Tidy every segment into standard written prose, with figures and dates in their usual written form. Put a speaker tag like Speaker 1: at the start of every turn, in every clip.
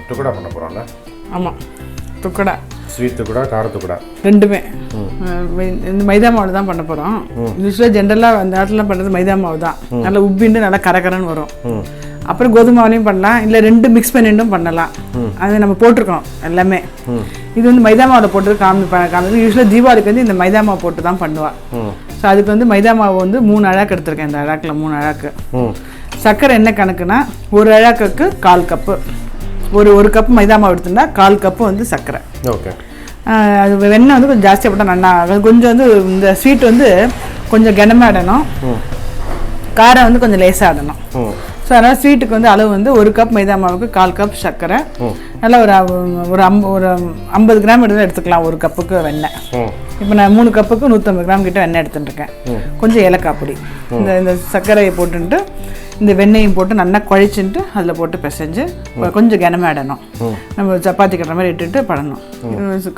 Speaker 1: துக்கடா பண்ண போகிறோம்ல?
Speaker 2: ஆமாம், துக்கடா.
Speaker 1: ஸ்வீட் துக்கடா, கார துக்கடா
Speaker 2: ரெண்டுமே. இந்த மைதா மாவு தான் பண்ண போகிறோம். யூஸ்வலாக ஜென்ரலாக அந்த இடத்துலலாம் பண்ணுறது மைதா மாவு தான். நல்லா உப்பிண்டு நல்லா கரகரன்னு வரும். அப்புறம் கோதுமாவிலையும் பண்ணலாம், இல்லை ரெண்டு மிக்ஸ் பண்ணிட்டும் பண்ணலாம். அது நம்ம போட்டிருக்கோம் எல்லாமே. இது வந்து மைதா மாவில் போட்டு காமிது. யூஸ்வலாக தீபாவளிக்கு வந்து இந்த மைதா மாவு போட்டு தான் பண்ணுவாள். ஸோ அதுக்கு வந்து மைதா மாவு வந்து 3 அழாக்கு எடுத்திருக்கேன். இந்த அழாக்கில் 3 அழாக்கு. சர்க்கரை என்ன கணக்குன்னா, ஒரு அழாக்குக்கு 1/4 கப்பு. ஒரு கப்பு மைதா மாவு எடுத்துட்டா 1/4 கப்பு வந்து சர்க்கரை.
Speaker 1: ஓகே.
Speaker 2: அது வெண்ணெய் வந்து கொஞ்சம் ஜாஸ்தியாக போட்டால் நல்லா கொஞ்சம் வந்து இந்த ஸ்வீட் வந்து கொஞ்சம் கனமாக இடணும், காரம் வந்து கொஞ்சம் லேசாக இடணும். ஸோ அதனால் ஸ்வீட்டுக்கு வந்து அளவு வந்து 1 கப் மைதா மாவுக்கு 1/4 கப் சர்க்கரை. நல்லா ஒரு 50 கிராம் எடுத்துக்கலாம் ஒரு கப்புக்கு வெண்ணெய். இப்போ நான் 3 கப்புக்கு 150 கிராம் கிட்ட வெண்ணெய் எடுத்துட்டுருக்கேன். கொஞ்சம் ஏலக்காய் பொடி, இந்த சர்க்கரையை போட்டுட்டு இந்த வெண்ணெயும் போட்டு நல்லா குழைச்சின்ட்டு அதில் போட்டு பிசைஞ்சு கொஞ்சம் கனமாக இடணும். நம்ம சப்பாத்தி கட்டுற மாதிரி இட்டுட்டு பண்ணணும்.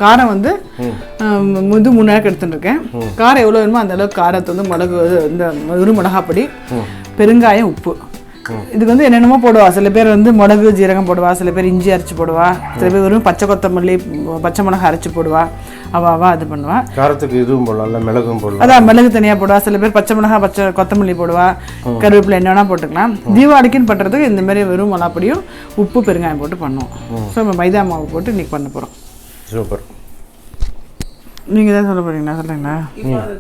Speaker 2: காரம் வந்து 3 அழகு எடுத்துட்டுருக்கேன். காரம் எவ்வளோ வேணுமோ அந்த அளவுக்கு காரத்தை வந்து மிளகு, இந்த மிளகாய் பொடி, பெருங்காயம், உப்பு. இதுக்கு வந்து என்னென்னமோ போடுவா. சில பேர் வந்து மிளகு ஜீரகம் போடுவா, சில பேர் இஞ்சி அரைச்சி போடுவா, சில பேர் வெறும் பச்சை கொத்தமல்லி பச்சை மிளகா அரைச்சி போடுவா. அவா அது பண்ணுவா.
Speaker 1: காரத்துக்கு இதுவும் போடலாம், மிளகும் போடலாம்.
Speaker 2: அதான் மிளகு தனியாக போடுவா. சில பேர் பச்சை மிளகா பச்சை கொத்தமல்லி போடுவா, கருவேப்பிலை என்ன வேணா போட்டுக்கலாம். தீபாவளிக்குன்னு பண்ணுறதுக்கு இந்த மாதிரி வெறும் மிளகாப்பொடியும் உப்பு பெருங்காயம் போட்டு பண்ணுவோம். ஸோ நம்ம மைதா மாவு போட்டு இன்றைக்கி பண்ண போகிறோம்.
Speaker 1: சூப்பர்.
Speaker 2: நீங்கள் தான் சொல்ல போகிறீங்களா? சொல்கிறீங்களா?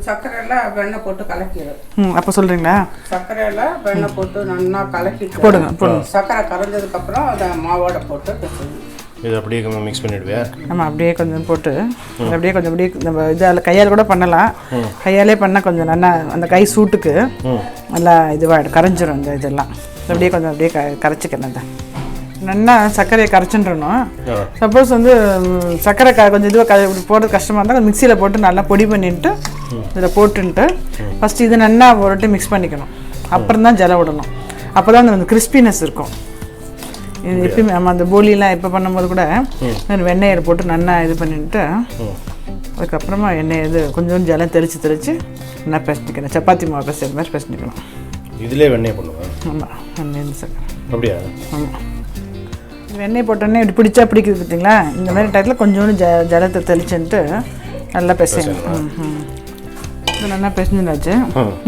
Speaker 3: சர்க்கரையில் வெண்ணெய் போட்டு கலக்கிடும்.
Speaker 2: அப்போ சொல்கிறீங்களா? சர்க்கரையில்
Speaker 3: வெண்ணெய் போட்டு நல்லா கலக்கி
Speaker 2: போடுங்க.
Speaker 3: சர்க்கரை கரைஞ்சதுக்கப்புறம் அதை மாவோட போட்டு
Speaker 1: இது அப்படியே மிக்ஸ் பண்ணிவிடுவேன்.
Speaker 2: ஆமாம், அப்படியே கொஞ்சம் போட்டு அப்படியே கொஞ்சம் அப்படியே நம்ம இதில் கையால் கூட பண்ணலாம். கையாலே பண்ணால் கொஞ்சம் நல்லா அந்த கை சூட்டுக்கு நல்லா இதுவாகிடும், கரைஞ்சிரும் இந்த இதெல்லாம். அப்படியே கொஞ்சம் அப்படியே கரைச்சிக்கிறேன். தான் நல்லா சர்க்கரையை கரைச்சின்றணும். சப்போஸ் வந்து சர்க்கரை கொஞ்சம் இதுவாக போடுறது கஷ்டமாக இருந்தால் கொஞ்சம் மிக்சியில் போட்டு நல்லா பொடி பண்ணிட்டு இதில் போட்டுன்ட்டு ஃபஸ்ட்டு இது நல்லா போட்டு மிக்ஸ் பண்ணிக்கணும். அப்புறம் தான் ஜலம் விடணும். அப்போ தான் அந்த கிறிஸ்பினஸ் இருக்கும். இது எப்பயுமே நம்ம அந்த போலியெலாம் எப்போ பண்ணும்போது கூட வெண்ணெயில் போட்டு நல்லா இது பண்ணிட்டு அதுக்கப்புறமா எண்ணெய் இது கொஞ்சம் ஜலம் தெளித்து நல்லா பிசைஞ்சிக்கணும். சப்பாத்தி மாவு பிசைகிற மாதிரி பிசைஞ்சிக்கணும்.
Speaker 1: இதிலே வெண்ணெய் பண்ணுவேன்.
Speaker 2: ஆமாம், வெண்ணெய் சர்க்கரை.
Speaker 1: அப்படியா?
Speaker 2: ஆமாம். வெண்ணெய் போட்டோன்னே இப்படி பிடிச்சா பிடிக்குது பார்த்தீங்களா? இந்த மாதிரி டயத்தில் கொஞ்சோண்டு ஜலத்தை தெளிச்சுன்ட்டு நல்லா பிசையணும். இது நல்லா பிசைஞ்சாச்சு.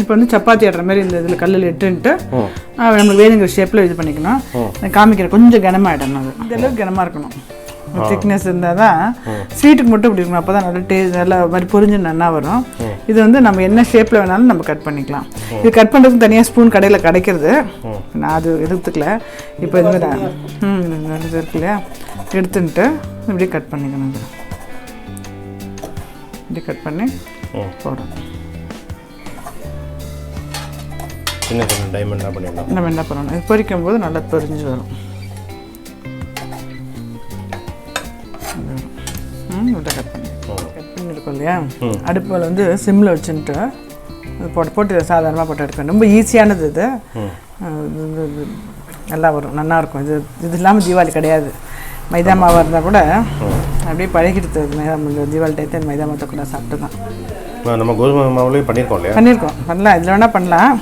Speaker 2: இப்போ வந்து சப்பாத்தி ஆடுற மாதிரி இந்த இதில் கல்லில் இட்டுன்ட்டு நம்மளுக்கு வேணுங்கிற ஷேப்பில் இது பண்ணிக்கணும். காமிக்கிற கொஞ்சம் கனமாகிடணும். அது இந்த அளவுக்கு கனமாக இருக்கணும். திக்னஸ் இருந்தால் தான் ஸ்வீட்டுக்கு மட்டும் இப்படி இருக்கணும். அப்போ தான் நல்லா டேஸ்ட் நல்லா மாதிரி பொரிஞ்சு நல்லா வரும். இது வந்து நம்ம என்ன ஷேப்பில் வேணாலும் நம்ம கட் பண்ணிக்கலாம். இது கட் பண்ணுறதுக்கு தனியாக ஸ்பூன் கடையில் கிடைக்கிறது. நான் அது எடுத்துக்கல. இப்போ இது இருக்கு இல்லையா, எடுத்துன்ட்டு இப்படி கட் பண்ணிக்கணும். இது இப்படி கட் பண்ணி போடணும்.
Speaker 1: சின்ன சின்ன டைமண்ட் பண்ணிடலாம்.
Speaker 2: நம்ம என்ன பண்ணணும், இது பொரிக்கும் போது நல்லா பொரிஞ்சு வரும். கட் பண்ணியிருக்கோம் இல்லையா, அடுப்பில் வந்து சிம்மில் வச்சுட்டு போட்டு சாதாரணமாக போட்டு எடுக்கணும். ரொம்ப ஈஸியானது. இது நல்லா வரும், நல்லாயிருக்கும். இது இல்லாமல் தீபாவளி கிடையாது. மைதா மாவாக இருந்தால் கூட அப்படியே பழகிடுது. தீபாவளி டயத்தை மைதா மாற்ற கூட சாப்பிட்டு தான்.
Speaker 1: நம்ம கோதுமை மாவுலேயே
Speaker 2: பண்ணியிருக்கோம். பண்ணலாம், இதில் வேணால் பண்ணலாம்.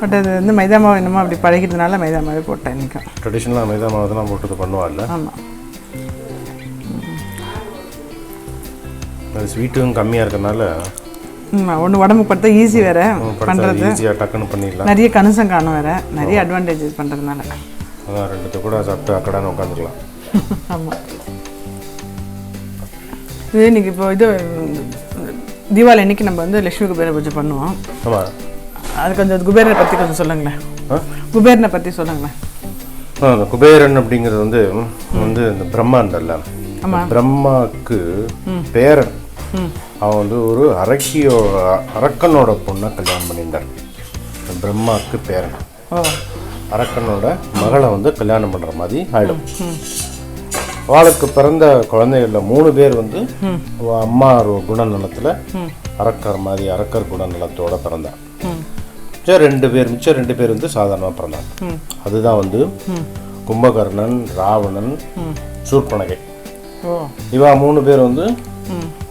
Speaker 2: பட் அது வந்து மைதா மாவு என்னமோ அப்படி பழகிறதுனால மைதா மாவே போட்டேன் இன்றைக்கும்.
Speaker 1: ட்ரெடிஷ்னலாக மைதா மாவு தான் போட்டு பண்ணுவாள்.
Speaker 2: ஆமாம்,
Speaker 1: அது ஸ்வீட்டும் கம்மியாக இருக்கிறதுனால
Speaker 2: ஒன்று உடம்புக்கு பார்த்தா ஈஸி வேறு பண்ணுறது.
Speaker 1: ஈஸியாக டக்குன்னு பண்ணிடலாம்.
Speaker 2: நிறைய கனுசம் காணும் வேறு, நிறைய அட்வான்டேஜ் பண்ணுறதுனால.
Speaker 1: அதான் 2 கூட சாப்பிட்டு அக்கடான்னு உட்காந்துக்கலாம்.
Speaker 2: ஆமாம். இது இன்றைக்கி இப்போ இது தீபாவளி அன்றைக்கி நம்ம வந்து லட்சுமி குபேர பூஜை பண்ணுவோம்.
Speaker 1: ஆமாம்.
Speaker 2: அது கொஞ்சம் குபேரனை பற்றி கொஞ்சம் சொல்லுங்களேன். குபேரனை பற்றி சொல்லுங்களேன்.
Speaker 1: அந்த குபேரன் அப்படிங்கிறது வந்து இந்த பிரம்மாண்டல்ல, பிரம்மாவுக்கு பேரன். அவன் வந்து ஒரு அரக்கனோட பொண்ணை கல்யாணம் பண்ணியிருந்தார். பிரம்மாவுக்கு பேரன் அரக்கனோட மகளை வந்து கல்யாணம் பண்ணுற மாதிரி ஆயிடும். அவளுக்கு பிறந்த குழந்தைகளில் 3 பேர் வந்து அம்மா குணநலத்தில் அரக்கர் குணநலத்தோட பிறந்தான். மிச்சம் 2 பேர் வந்து சாதாரணமாக பிறந்தாங்க. அதுதான் வந்து கும்பகர்ணன், ராவணன், சூர்பனகை. இவா 3 பேர் வந்து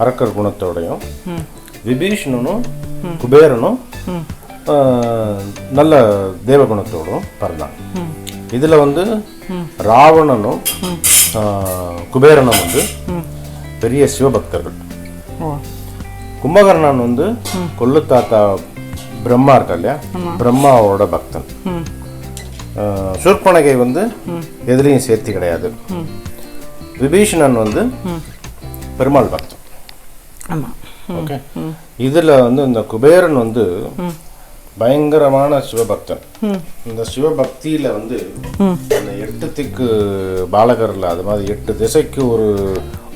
Speaker 1: அரக்கர் குணத்தோடையும், விபீஷணனும் குபேரனும் நல்ல தேவகுணத்தோடும் பிறந்தாங்க. இதில் வந்து ராவணனும் குபேரனும் வந்து பெரிய சிவபக்தர்கள். கும்பகர்ணன் வந்து கொள்ளு தாத்தா பிரம்மா இருக்கா இல்லையா, பிரம்மாவோட பக்தன். சூர்பனகை வந்து எதுலேயும் சேர்த்தி கிடையாது. விபீஷணன் வந்து பெருமாள் பக்தன். ஓகே, இதில் வந்து இந்த குபேரன் வந்து பயங்கரமான சிவபக்தன். இந்த சிவபக்தியில் வந்து அந்த 8 திக்கு பாலகரில் அது மாதிரி 8 திசைக்கு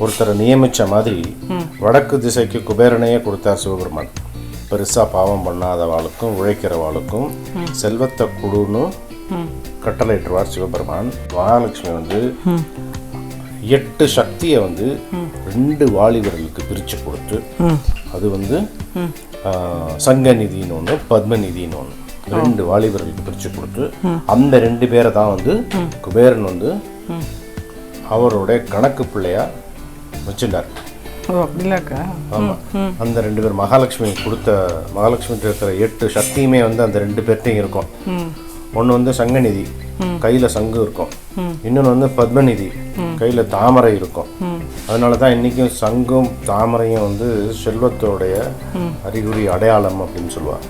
Speaker 1: ஒருத்தரை நியமித்த மாதிரி வடக்கு திசைக்கு குபேரனையே கொடுத்தார் சிவபெருமான். பெருசாக பாவம் பண்ணாதவாளுக்கும் உழைக்கிறவாளுக்கும் செல்வத்தை கொடுன்னு கட்டளையிட்டுருவார் சிவபெருமான். மகாலட்சுமி வந்து 8 சக்தியை வந்து 2 வாலிபர்களுக்கு பிரித்து கொடுத்து, அது வந்து சங்கநிதின்னு ஒன்று, பத்மநிதின்னு ஒன்று, 2 வாலிபர்களுக்கு பிரித்து கொடுத்து அந்த 2 பேரை தான் வந்து குபேரன் வந்து அவருடைய கணக்கு பிள்ளையா வச்சுட்டார். ஆமாம், அந்த 2 பேர் மகாலட்சுமி இருக்கிற 8 சக்தியுமே வந்து அந்த 2 பேர்ட்டையும் இருக்கும். ஒன்று வந்து சங்கநிதி, கையில் சங்கு இருக்கும். இன்னொன்று வந்து பத்மநிதி, கையில் தாமரை இருக்கும். அதனால தான் இன்றைக்கும் சங்கும் தாமரையும் வந்து செல்வத்தோடைய அறிகுறி அடையாளம் அப்படின்னு சொல்லுவாள்.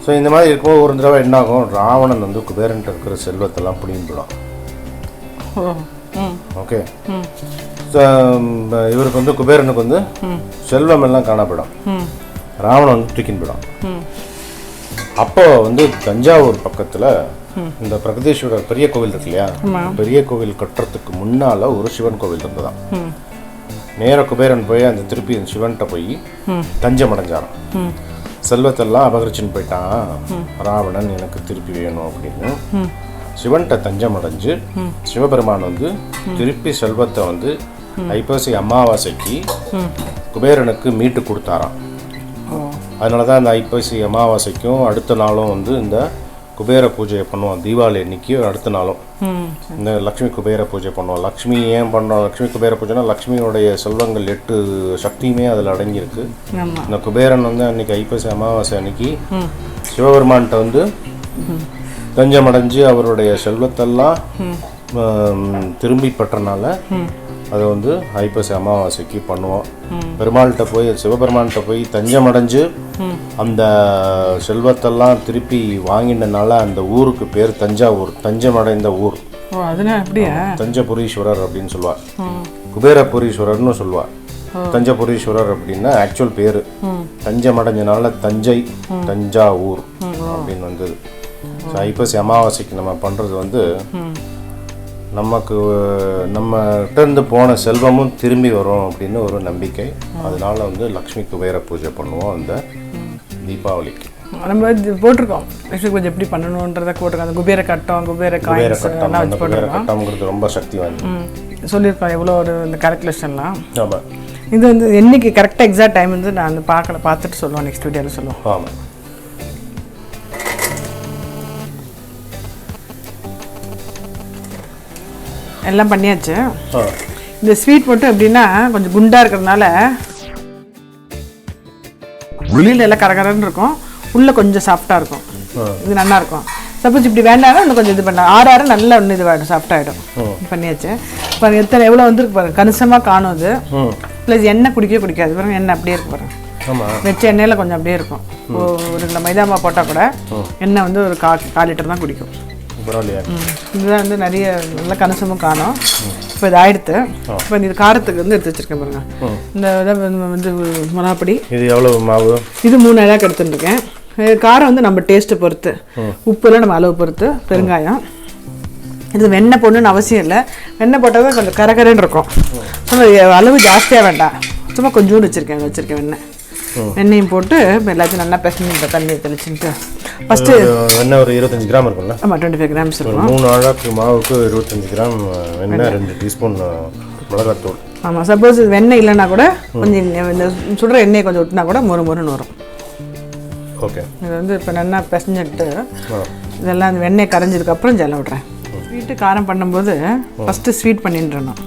Speaker 1: ஸோ இந்த மாதிரி இருக்கும்போது ஒரு தடவை என்ன ஆகும், ராவணன் வந்து குபேரன்ட்டு இருக்கிற செல்வத்தெல்லாம் பிடிங்கிடும். ஓகே, இவருக்கு வந்து குபேரனுக்கு வந்து செல்வம் எல்லாம் காணப்படும். ராவணன் வந்து தூக்கின்னு போயிடும். அப்போ வந்து தஞ்சாவூர் பக்கத்தில் இந்த பிரகதீஸ்வரர் பெரிய கோவில் இருக்கு இல்லையா, பெரிய கோவில் கட்டுறதுக்கு முன்னால ஒரு சிவன் கோவில் இருந்ததான். நேர குபேரன் போய் அந்த திருப்பி அந்த சிவன்கிட்ட போய் தஞ்சம் அடைஞ்சாராம். செல்வத்தெல்லாம் அபகரிச்சுன்னு போயிட்டான் ராவணன், எனக்கு திருப்பி வேணும் அப்படின்னு சிவன்கிட்ட தஞ்சம் அடைஞ்சு சிவபெருமான் வந்து திருப்பி செல்வத்தை வந்து ஐப்பசி அமாவாசைக்கு குபேரனுக்கு மீட்டு கொடுத்தாராம். அதனால தான் இந்த ஐப்பசி அமாவாசைக்கும் அடுத்த நாளும் வந்து இந்த குபேர பூஜையை பண்ணுவோம். தீபாவளி அன்னைக்கு அடுத்த நாளும் இந்த லக்ஷ்மி குபேர பூஜை பண்ணுவோம். லக்ஷ்மி ஏன் பண்ணுறோம், லக்ஷ்மி குபேர பூஜைனா லக்ஷ்மியோடைய செல்வங்கள் 8 சக்தியுமே அதில் அடங்கியிருக்கு. இந்த குபேரன் வந்து அன்னைக்கு ஐப்பசி அமாவாசை அன்னைக்கு சிவபெருமான்கிட்ட வந்து தஞ்சம் அடைஞ்சு அவருடைய செல்வத்தெல்லாம் திரும்பி பெற்றனால அதை வந்து ஐப்பசி அமாவாசைக்கு பண்ணுவோம். பெருமாள்கிட்ட போய் சிவபெருமான்கிட்ட போய் தஞ்சம் அடைஞ்சு அந்த செல்வத்தெல்லாம் திருப்பி வாங்கினதுனால அந்த ஊருக்கு பேர் தஞ்சாவூர், தஞ்சம் அடைந்த ஊர். தஞ்சபுரீஸ்வரர் அப்படின்னு சொல்லுவார். குபேரபுரீஸ்வரர்னு சொல்லுவார். தஞ்சபுரீஸ்வரர் அப்படின்னா ஆக்சுவல் பேரு. தஞ்சம் அடைஞ்சனால தஞ்சை, தஞ்சாவூர் அப்படின்னு வந்தது. ஐப்பசி அமாவாசைக்கு நம்ம பண்றது வந்து நமக்கு நம்மகிட்ட இருந்து போன செல்வமும் திரும்பி வரும் அப்படின்னு ஒரு நம்பிக்கை. அதனால வந்து லக்ஷ்மி குபேர பூஜை பண்ணுவோம் அந்த தீபாவளிக்கு.
Speaker 2: நம்ம போட்டிருக்கோம் லக்ஷ்மி பூஜை எப்படி பண்ணணுன்றதை போட்டிருக்கோம். அந்த குபேர கட்டம், குபேர
Speaker 1: கட்டம்ங்கிறது ரொம்ப சக்தி வாய்ந்தது
Speaker 2: சொல்லியிருக்கோம். எவ்வளோ ஒரு இந்த கரெக்டுலேஷன்லாம். ஆமாம், இது வந்து என்னைக்கு கரெக்டாக எக்ஸாக்ட் டைம் வந்து நான் பார்த்துட்டு சொல்லுவோம், நெக்ஸ்ட் வீடியோவில் சொல்லுவோம்.
Speaker 1: ஆமாம்,
Speaker 2: எல்லாம் பண்ணியாச்சு. இந்த ஸ்வீட் மட்டும் எப்படின்னா கொஞ்சம் குண்டாக இருக்கிறதுனால வெளியில் எல்லாம் கரகரன்னு இருக்கும், உள்ளே கொஞ்சம் சாஃப்டாக இருக்கும். இது நல்லா இருக்கும். சப்போஸ் இப்படி வேண்டாம்னா இன்னும் கொஞ்சம் இது பண்ணலாம். ஆறு நல்லா ஒன்று இது ஆகிடும், சாஃப்டாகிடும். பண்ணியாச்சு. இப்போ எத்தனை எவ்வளோ வந்துருக்கு பாருங்க, கணிசமாக காணும். அது ப்ளஸ் எண்ணெய் குடிக்காது பாருங்க, எண்ணெய் அப்படியே இருக்கு பாருங்க. வச்ச எண்ணெயில் கொஞ்சம் அப்படியே இருக்கும். ஒரு கிலோ மைதா மாவு போட்டால் கூட எண்ணெய் வந்து ஒரு 1/4 லிட்டர் தான் குடிக்கும். இதுதான் வந்து நிறைய நல்ல கணிசமும் காணும். இப்போ இது ஆயிடுத்து. இப்போ இது காரத்துக்கு வந்து எடுத்து வச்சிருக்கேன் பாருங்க. இந்த வந்து மிளகாப்பொடி.
Speaker 1: இது எவ்வளோ மாவு?
Speaker 2: இது 3 அழகாக எடுத்துட்டுருக்கேன். காரம் வந்து நம்ம டேஸ்ட்டை பொறுத்து, உப்புலாம் நம்ம அளவு பொறுத்து. பெருங்காயம். இது வெண்ணெய் போடணுன்னு அவசியம் இல்லை. வெண்ணெய் போட்டால் தான் கொஞ்சம் கரகரன்னு இருக்கும். அளவு ஜாஸ்தியாக வேண்டாம், சும்மா கொஞ்சோண்டு வச்சுருக்கேன் வெண்ணெய். வெண்ணையும் போட்டு எல்லாத்தையும் நல்லா பிசைஞ்சு தண்ணியை தெளிச்சுட்டு ஃபஸ்ட்டு
Speaker 1: வெண்ணெய் ஒரு 25 கிராம் இருக்கும்ல?
Speaker 2: ஆமாம், 25 கிராம்ஸ் இருக்கும்.
Speaker 1: 3 அழகு மாவுக்கு 25 கிராம் வெண்ணெய், 2 டீஸ்பூன் மிளகாத்தூள்.
Speaker 2: ஆமாம், சப்போஸ் வெண்ணெய் இல்லைன்னா கூட கொஞ்சம் இந்த சுடுற எண்ணெயை கொஞ்சம் விட்டுனா கூட மொறுன்னு வரும்.
Speaker 1: ஓகே,
Speaker 2: இது வந்து இப்போ நல்லா பிசைஞ்சிட்டு இதெல்லாம் அந்த வெண்ணெய் கரைஞ்சதுக்கப்புறம் ஜல்ல விட்றேன். ஸ்வீட்டு காரம் பண்ணும்போது ஃபஸ்ட்டு ஸ்வீட் பண்ணிட்டுறணும்.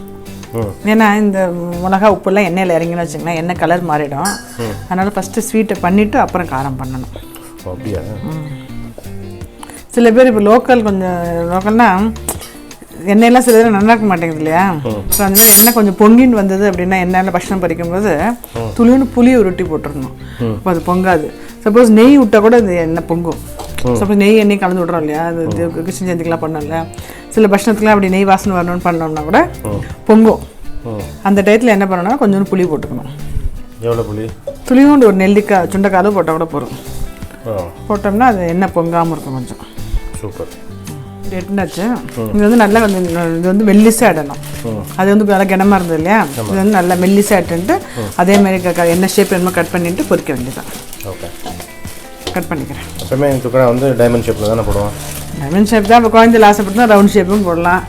Speaker 2: ஏன்னா இந்த மிளகா உப்புலாம் எண்ணெயில் இறங்கினு வச்சுங்களேன், எண்ணெய் கலர் மாறிடும். அதனால் ஃபஸ்ட்டு ஸ்வீட்டை பண்ணிவிட்டு அப்புறம் காரம் பண்ணணும்.
Speaker 1: அப்படியா?
Speaker 2: சில பேர் இப்போ லோக்கல் கொஞ்சம் லோக்கல்னா எண்ணெயெல்லாம் சில பேர் நல்லா இருக்க மாட்டேங்குது இல்லையா? ஸோ அந்த மாதிரி எண்ணெய் கொஞ்சம் பொங்கின்னு வந்தது அப்படின்னா எண்ணெயில் பட்சணம் பறிக்கும்போது துளின்னு புளியை உருட்டி போட்டுருணும். அப்போ அது பொங்காது. சப்போஸ் நெய் விட்டால் கூட அது எண்ணெய் பொங்கும். சப்போஸ் நெய் எண்ணெய் கலந்து விட்றோம் இல்லையா? அது கிருஷ்ண ஜெயந்திக்கெலாம் பண்ணோம்ல, சில பட்சணத்துக்குலாம் அப்படி நெய் வாசனை வரணும்னு பண்ணோம்னா கூட பொங்கும். அந்த டயத்தில் என்ன பண்ணணும்னா கொஞ்சோண்டு புளி போட்டுக்கணும்.
Speaker 1: எவ்வளோ புளி?
Speaker 2: துளியோண்டு ஒரு நெல்லிக்காய் சுண்டைக்காலும் போட்டால் கூட போதும். போட்டோம்னா அது எண்ணெய் பொங்காமல் இருக்கும் கொஞ்சம்.
Speaker 1: சூப்பர்.
Speaker 2: எட்டுனாச்சு. இது வந்து நல்லா கொஞ்சம் இது வந்து மெல்லிசாக இடணும். அது வந்து நல்லா கனமாக இருந்தது இல்லையா? இது வந்து நல்லா மெல்லிசாக இட்டுன்ட்டு அதே மாதிரி என்ன ஷேப் என்னமோ கட் பண்ணிட்டு பொரிக்க வேண்டியதான்.
Speaker 1: ஓகே,
Speaker 2: கட் பண்ணிக்கிறேன்.
Speaker 1: எப்பவுமே துக்கடா வந்து டைமண்ட் ஷேப்பில் தானே போடுவோம். டைமண்ட்
Speaker 2: ஷேப் தான் இப்போ குழந்தைல ஆசைப்பட்டு தான் ரவுண்ட் ஷேப்பும் போடலாம்.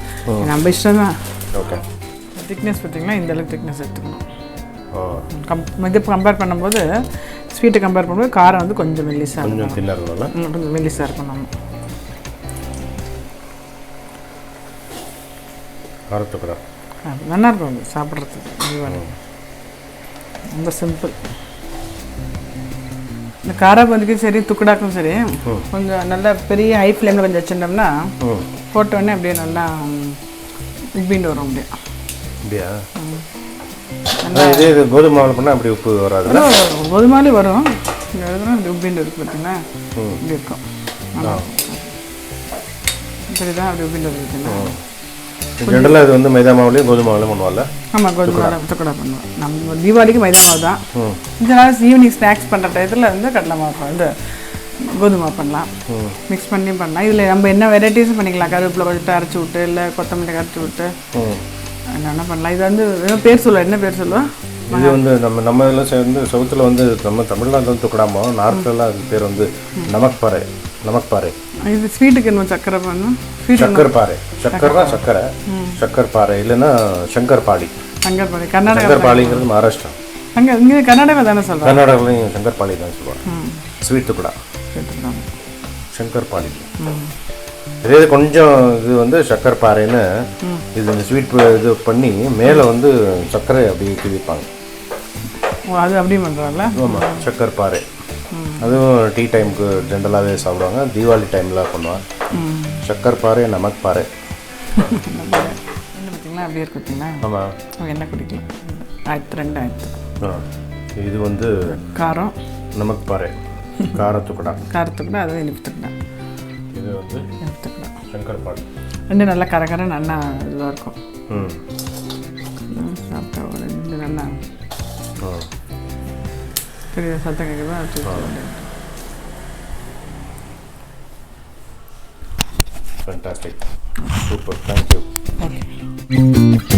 Speaker 2: நம்ம இஷ்டம் தான்.
Speaker 1: ஓகே.
Speaker 2: திக்னஸ் பார்த்தீங்கன்னா இந்த அளவுக்கு திக்னஸ் எடுத்துக்கணும். இது கம்பேர் பண்ணும்போது ஸ்வீட்டை கம்பேர் பண்ணும்போது காரம் வந்து கொஞ்சம் மெல்லிசாக
Speaker 1: கொஞ்சம் தின்னாக இருக்கணும்ல,
Speaker 2: கொஞ்சம் மெல்லிசாக இருக்கும். நம்ம
Speaker 1: காரத்துக்குடா
Speaker 2: நல்லா இருக்கும் அது சாப்பிட்றதுக்கு. தீபாவளி ரொம்ப சிம்பிள். இந்த காராபந்திக்கும் சரி துக்கடாக்கும் சரி கொஞ்சம் நல்லா பெரிய ஹை ஃப்ளேமில் கொஞ்சம் வச்சுட்டோம்னா போட்டோடனே அப்படியே நல்லா உப்பிண்டு வரும்.
Speaker 1: அப்படியா? இதே கோதுமை மாவில் பண்ணால் அப்படி உப்பு வராது.
Speaker 2: கோதுமாலே வரும். இந்த இடத்துல அப்படி உப்பிண்டு இருக்குது பார்த்தீங்கன்னா இப்படி இருக்கும். இப்படி தான் அப்படி உப்பிண்டு இருக்குதுன்னா
Speaker 1: ஜென்ரலாக இது வந்து மைதா மாவுலேயும் கோதுமை மாவுலேயும் பண்ணுவாங்கல்ல?
Speaker 2: ஆமாம், கோதுமை மாவு துக்கடா பண்ணுவோம். நம்ம தீபாவளிக்கு மைதா மாவு தான். இந்த நாள் ஈவினிங் ஸ்நாக்ஸ் பண்ணுற டயத்தில் வந்து கடலை மாவு இந்த கோதுமை மாவு பண்ணலாம், மிக்ஸ் பண்ணி பண்ணலாம். இதில் நம்ம என்ன வெரைட்டிஸும் பண்ணிக்கலாம். கருவேப்பிலை கொஞ்சம் அரைச்சி விட்டு, இல்லை கொத்தமல்லி கரைச்சி விட்டு என்னென்ன பண்ணலாம். இது வந்து பேர் சொல்லுவோம். என்ன பேர் சொல்லுவோம்?
Speaker 1: இது வந்து நம்ம இதில் வந்து சவுத்தில் வந்து நம்ம தமிழ்நாட்டில் வந்து துக்கடாமோ, நார்த்தில் அது பேர் வந்து நமக் பாறை. நமக் பாறை.
Speaker 2: இது ஸ்வீட்டுக்கு என்ன சக்கரை பண்ணணும்?
Speaker 1: ஷக்கர் பாறை. ஷக்கர் தான் சக்கரை. ஷக்கர் பாறை இல்லைன்னா சங்கர்பாளி.
Speaker 2: சங்கர்பாளி கர்நாடகா.
Speaker 1: சங்கர்பாளிங்கிறது மகாராஷ்டிரா.
Speaker 2: அங்கே இங்கே கர்நாடகா தானே சொல்லுவாங்க.
Speaker 1: கர்நாடகாவிலையும் சங்கர்பாளி தான் சொல்லுவாங்க. ஸ்வீட் துக்கடா சங்கர்பாளி. இதே கொஞ்சம் இது வந்து சக்கர் பாறைன்னு இது இந்த ஸ்வீட் இது பண்ணி மேலே வந்து சர்க்கரை அப்படி கிழிப்பாங்க.
Speaker 2: அது அப்படியே பண்ணுறாங்களா?
Speaker 1: ஆமாம், சக்கர் பாறை. அதுவும் டீ டைமுக்கு ஜென்ரலாகவே சாப்பிடுவாங்க. தீபாவளி டைமில் பண்ணுவாங்க. ஷக்கர் பாறை நமக் பாறை.
Speaker 2: என்ன பார்த்தீங்களா? அப்படியே இருக்கு பார்த்தீங்களா?
Speaker 1: ஆமாம்,
Speaker 2: என்ன குடிக்கலாம். 1200.
Speaker 1: இது வந்து
Speaker 2: காரம்
Speaker 1: நமக் பாறை. காரத்துக்குடா.
Speaker 2: காரத்துக்குடா அது இனிப்புத்துக்குடா.
Speaker 1: இது வந்து
Speaker 2: இனிப்புத்துக்குடா.
Speaker 1: ஷங்கர் பாறை.
Speaker 2: ரெண்டு நல்லா கரகர நல்லா இதுவாக இருக்கும். சாப்பிட்டா ஒரு ரெண்டு நல்லா பெரிய சத்தம் கேட்குதா?
Speaker 1: Fantastic. Super. Thank you.
Speaker 2: Okay.